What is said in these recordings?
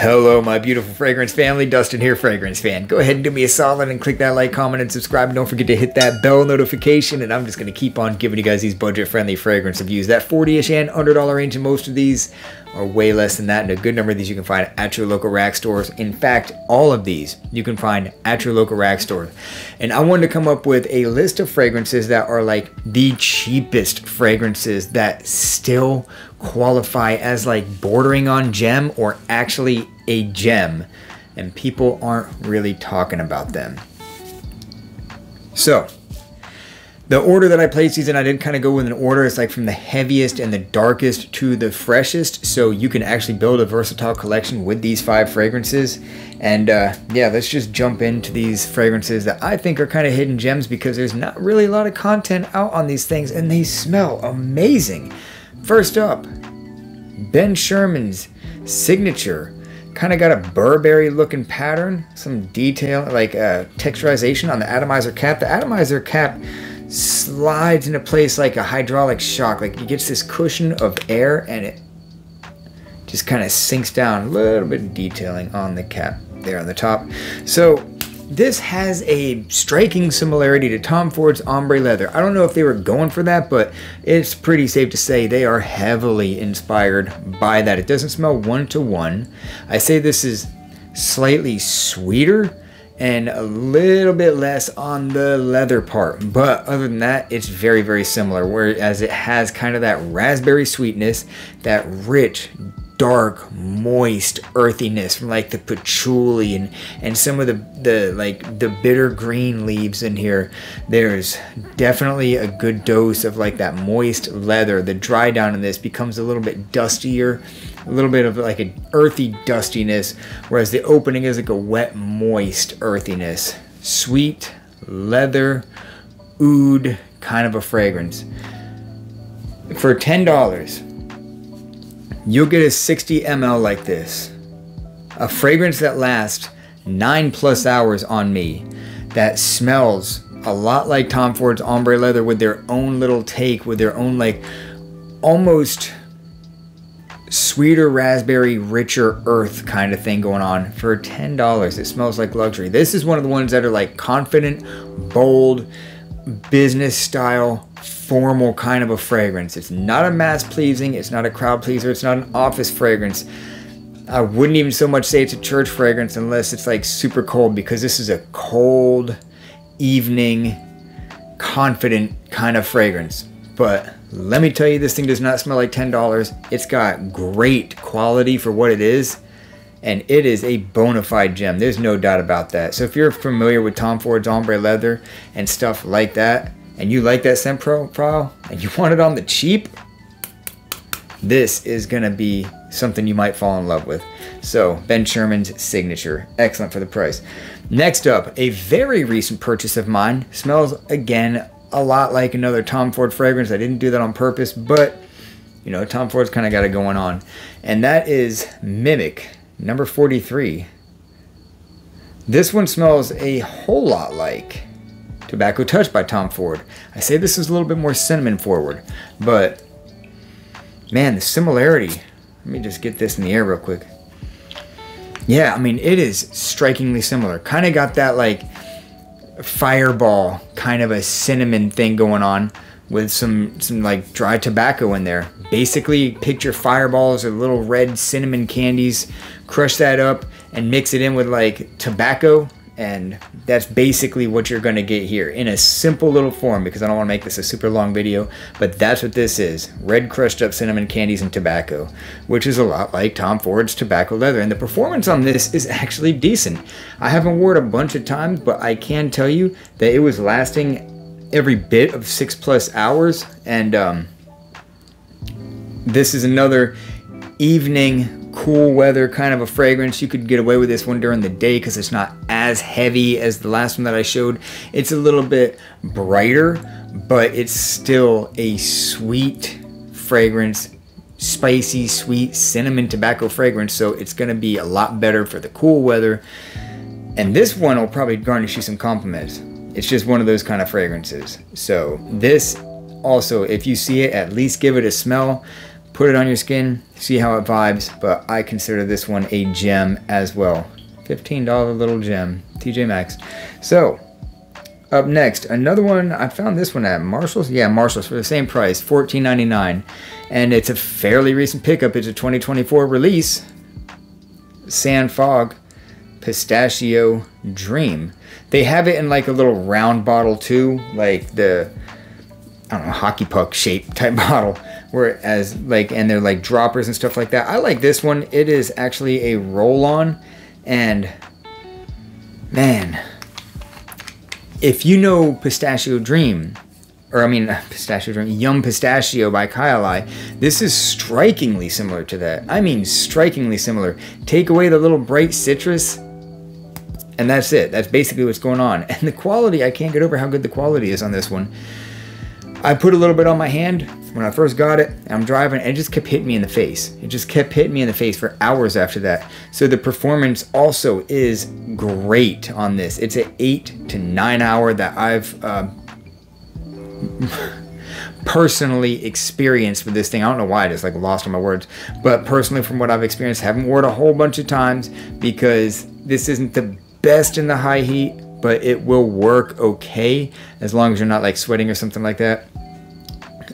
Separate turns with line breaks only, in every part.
Hello, my beautiful fragrance family. Dustin here, fragrance fan. Go ahead and do me a solid and click that like, comment, and subscribe. And don't forget to hit that bell notification. And I'm just going to keep on giving you guys these budget-friendly fragrance reviews. That $40-ish and $100 range, and most of these are way less than that. And a good number of these you can find at your local rack stores. In fact, all of these you can find at your local rack store. And I wanted to come up with a list of fragrances that are like the cheapest fragrances that still qualify as like bordering on gem or actually a gem, and people aren't really talking about them. So the order that I placed these in, I did kind of go with an order. It's like from the heaviest and the darkest to the freshest, so you can actually build a versatile collection with these 5 fragrances. And yeah, let's just jump into these fragrances that I think are kind of hidden gems, because there's not really a lot of content out on these things, and they smell amazing. First up, Ben Sherman's Signature. Kind of got a Burberry looking pattern, some detail like texturization on the atomizer cap. The atomizer cap slides into place like a hydraulic shock. Like, it gets this cushion of air and it just kind of sinks down. A little bit of detailing on the cap there on the top. So this has a striking similarity to Tom Ford's ombre leather. I don't know if they were going for that, but it's pretty safe to say they are heavily inspired by that. It doesn't smell one-to-one. I say this is slightly sweeter and a little bit less on the leather part, but other than that, it's very, very similar, whereas it has kind of that raspberry sweetness, that rich, dark, moist earthiness from like the patchouli and some of the bitter green leaves in here. There's definitely a good dose of like that moist leather. The dry down in this becomes a little bit dustier, a little bit of like an earthy dustiness, whereas the opening is like a wet, moist earthiness. Sweet leather oud kind of a fragrance. For $10, you'll get a 60 ml like this. A fragrance that lasts 9+ hours on me, that smells a lot like Tom Ford's ombre leather with their own little take, with their own like almost sweeter raspberry, richer earth kind of thing going on. For $10, it smells like luxury. This is one of the ones that are like confident, bold, business style, formal kind of a fragrance. It's not a mass pleasing, it's not a crowd pleaser, it's not an office fragrance. I wouldn't even so much say it's a church fragrance unless it's like super cold, because this is a cold evening confident kind of fragrance. But let me tell you, this thing does not smell like $10. It's got great quality for what it is, and it is a bona fide gem. There's no doubt about that. So if you're familiar with Tom Ford's ombre leather and stuff like that, and you like that scent profile, and you want it on the cheap, this is gonna be something you might fall in love with. So Ben Sherman's Signature, excellent for the price. Next up, a very recent purchase of mine. Smells again a lot like another Tom Ford fragrance. I didn't do that on purpose, but you know, Tom Ford's kind of got it going on, and that is Mimic number 43. This one smells a whole lot like Tobacco Touch by Tom Ford. I say this is a little bit more cinnamon forward, but man, the similarity. Let me just get this in the air real quick. Yeah, I mean, it is strikingly similar. Kind of got that like fireball kind of a cinnamon thing going on with some like dry tobacco in there. Basically, picture fireballs or little red cinnamon candies. Crush that up and mix it in with like tobacco, and that's basically what you're going to get here in a simple little form, because I don't want to make this a super long video, but that's what this is. Red crushed up cinnamon candies and tobacco, which is a lot like Tom Ford's tobacco leather. And the performance on this is actually decent. I haven't worn it a bunch of times, but I can tell you that it was lasting every bit of 6+ hours. And this is another evening cool weather kind of a fragrance. You could get away with this one during the day because it's not as heavy as the last one that I showed. It's a little bit brighter, but it's still a sweet fragrance, spicy, sweet cinnamon tobacco fragrance. So it's going to be a lot better for the cool weather. And this one will probably garnish you some compliments. It's just one of those kind of fragrances. So this also, if you see it, at least give it a smell. put it on your skin, see how it vibes, but I consider this one a gem as well. $15 little gem, TJ Maxx. So, up next, another one, I found this one at Marshall's. Yeah, Marshall's for the same price, $14.99. And it's a fairly recent pickup. It's a 2024 release. Sand Fog Pistachio Dream. They have it in like a little round bottle too, like the, I don't know, hockey puck shape type bottle. Whereas like, and they're like droppers and stuff like that. I like this one. It is actually a roll-on, and man, if you know Pistachio Dream, or I mean Pistachio Dream, Yum Pistachio by Kylie, this is strikingly similar to that. I mean strikingly similar. Take away the little bright citrus, and that's it. That's basically what's going on. And the quality, I can't get over how good the quality is on this one. I put a little bit on my hand when I first got it. I'm driving, and it just kept hitting me in the face. It just kept hitting me in the face for hours after that. So the performance also is great on this. It's an 8 to 9 hour that I've personally experienced with this thing. I don't know why I just like lost on my words, but personally from what I've experienced, haven't worn it a whole bunch of times because this isn't the best in the high heat, but it will work okay as long as you're not like sweating or something like that.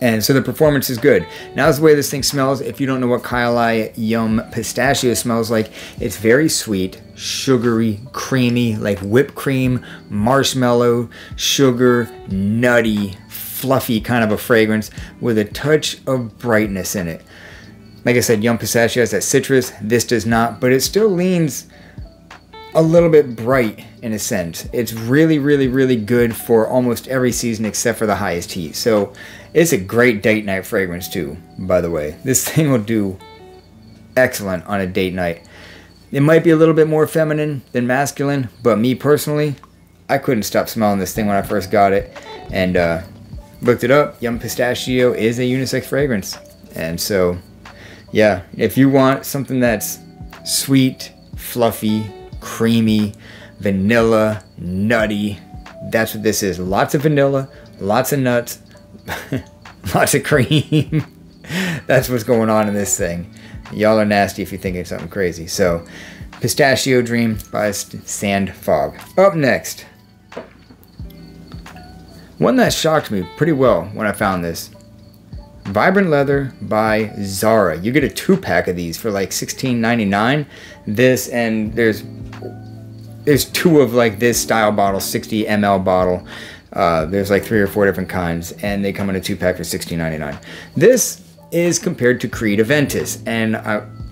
And so the performance is good. Now is the way this thing smells. If you don't know what Kylie Yum Pistachio smells like, it's very sweet, sugary, creamy, like whipped cream, marshmallow, sugar, nutty, fluffy kind of a fragrance with a touch of brightness in it. Like I said, Yum Pistachio has that citrus. This does not, but it still leans a little bit bright in a sense. It's really, really, really good for almost every season except for the highest heat. So it's a great date night fragrance too, by the way. This thing will do excellent on a date night. It might be a little bit more feminine than masculine, but me personally, I couldn't stop smelling this thing when I first got it. And looked it up. Yum Pistachio is a unisex fragrance. And so, yeah, if you want something that's sweet, fluffy, creamy, vanilla, nutty, that's what this is. Lots of vanilla, lots of nuts, lots of cream. That's what's going on in this thing. Y'all are nasty if you're thinking something crazy. So, Pistachio Dream by Sand Fog. Up next, one that shocked me pretty well when I found this. Vibrant Leather by Zara. You get a 2-pack of these for like $16.99. This, and there's 2 of like this style bottle, 60 ml bottle. There's like 3 or 4 different kinds, and they come in a 2-pack for $16.99. This is compared to Creed Aventus, and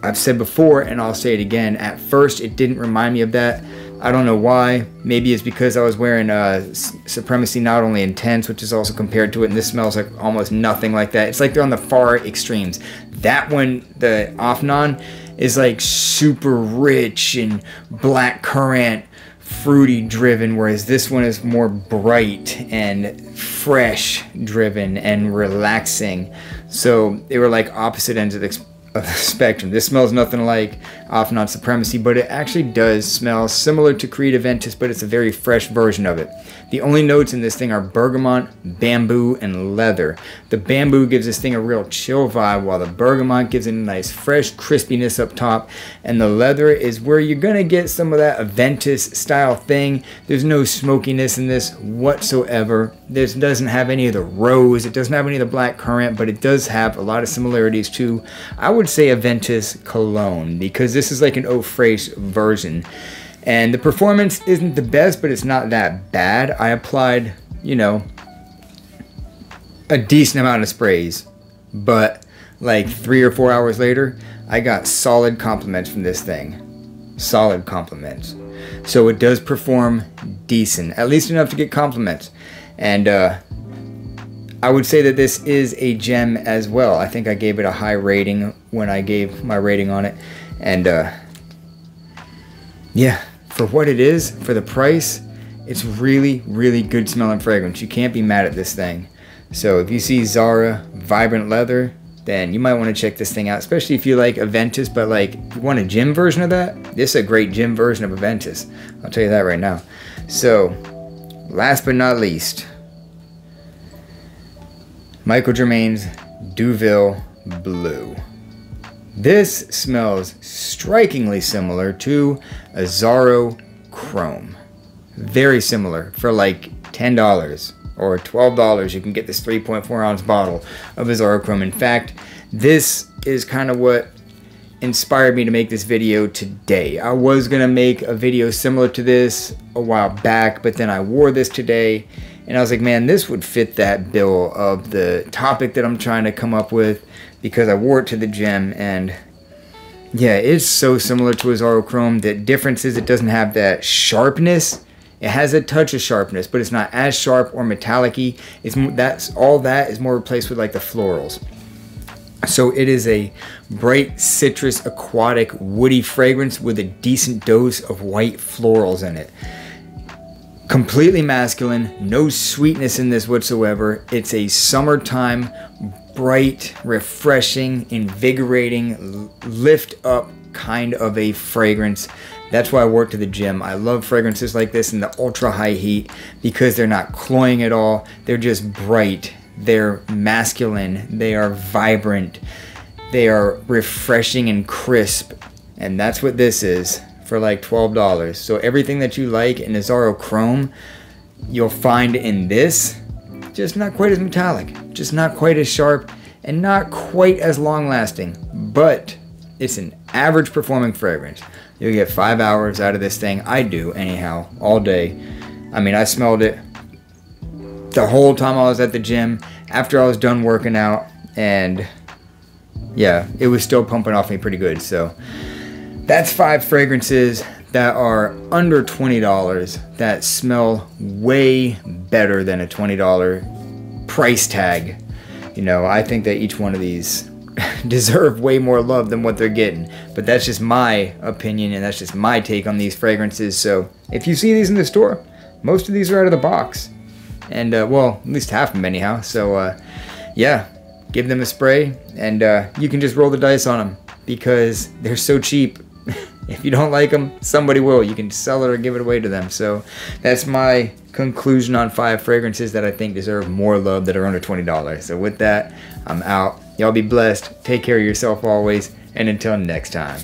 I've said before, and I'll say it again, at first it didn't remind me of that. I don't know why. Maybe it's because I was wearing Supremacy Not Only Intense, which is also compared to it, and this smells like almost nothing like that. It's like they're on the far extremes. That one, the Afnan, is like super rich and black currant, fruity driven, whereas this one is more bright and fresh driven and relaxing. So they were like opposite ends of the spectrum. This smells nothing like Afnan Supremacy, but it actually does smell similar to Creed Aventus, but it's a very fresh version of it. The only notes in this thing are bergamot, bamboo, and leather. The bamboo gives this thing a real chill vibe, while the bergamot gives it a nice fresh crispiness up top, and the leather is where you're gonna get some of that Aventus style thing. There's no smokiness in this whatsoever. This doesn't have any of the rose, it doesn't have any of the black currant, but it does have a lot of similarities to, I would say, Aventus cologne, because this is like an eau fraiche version. And the performance isn't the best, but it's not that bad. I applied, you know, a decent amount of sprays, but like 3 or 4 hours later, I got solid compliments from this thing. Solid compliments. So it does perform decent, at least enough to get compliments. And I would say that this is a gem as well. I think I gave it a high rating when I gave my rating on it. And yeah, for what it is, for the price, it's really, really good smelling fragrance. You can't be mad at this thing. So if you see Zara Vibrant Leather, then you might want to check this thing out, especially if you like Aventus, but like you want a gym version of that, this is a great gym version of Aventus. I'll tell you that right now. So last but not least, Michael Germaine's Deauville Blue. This smells strikingly similar to Azzaro Chrome. Very similar. For like $10 or $12 you can get this 3.4 ounce bottle of Azzaro Chrome. In fact, this is kind of what inspired me to make this video today. I was gonna make a video similar to this a while back, but then I wore this today and I was like, man, this would fit that bill of the topic that I'm trying to come up with, because I wore it to the gym. And yeah, it's so similar to Azzaro Chrome. The difference is it doesn't have that sharpness. It has a touch of sharpness, but it's not as sharp or metallic-y. That's all that is more replaced with like the florals. So it is a bright citrus, aquatic, woody fragrance with a decent dose of white florals in it. Completely masculine, no sweetness in this whatsoever. It's a summertime, bright, refreshing, invigorating, lift up kind of a fragrance. That's why I wore it to the gym. I love fragrances like this in the ultra high heat because they're not cloying at all. They're just bright. They're masculine. They are vibrant. They are refreshing and crisp. And that's what this is for like $12. So everything that you like in Azzaro Chrome, you'll find in this. Just not quite as metallic. Just not quite as sharp. And not quite as long lasting. But it's an average performing fragrance. You'll get 5 hours out of this thing. I do, anyhow, all day. I mean, I smelled it the whole time I was at the gym, after I was done working out, and yeah, it was still pumping off me pretty good. So that's 5 fragrances that are under $20 that smell way better than a $20 price tag. You know, I think that each one of these deserve way more love than what they're getting, but that's just my opinion and that's just my take on these fragrances. So if you see these in the store, most of these are out of the box, and well, at least half of them anyhow. So yeah, give them a spray, and you can just roll the dice on them because they're so cheap. If you don't like them, somebody will. You can sell it or give it away to them. So that's my conclusion on 5 fragrances that I think deserve more love that are under $20. So with that, I'm out. Y'all be blessed. Take care of yourself always. And until next time.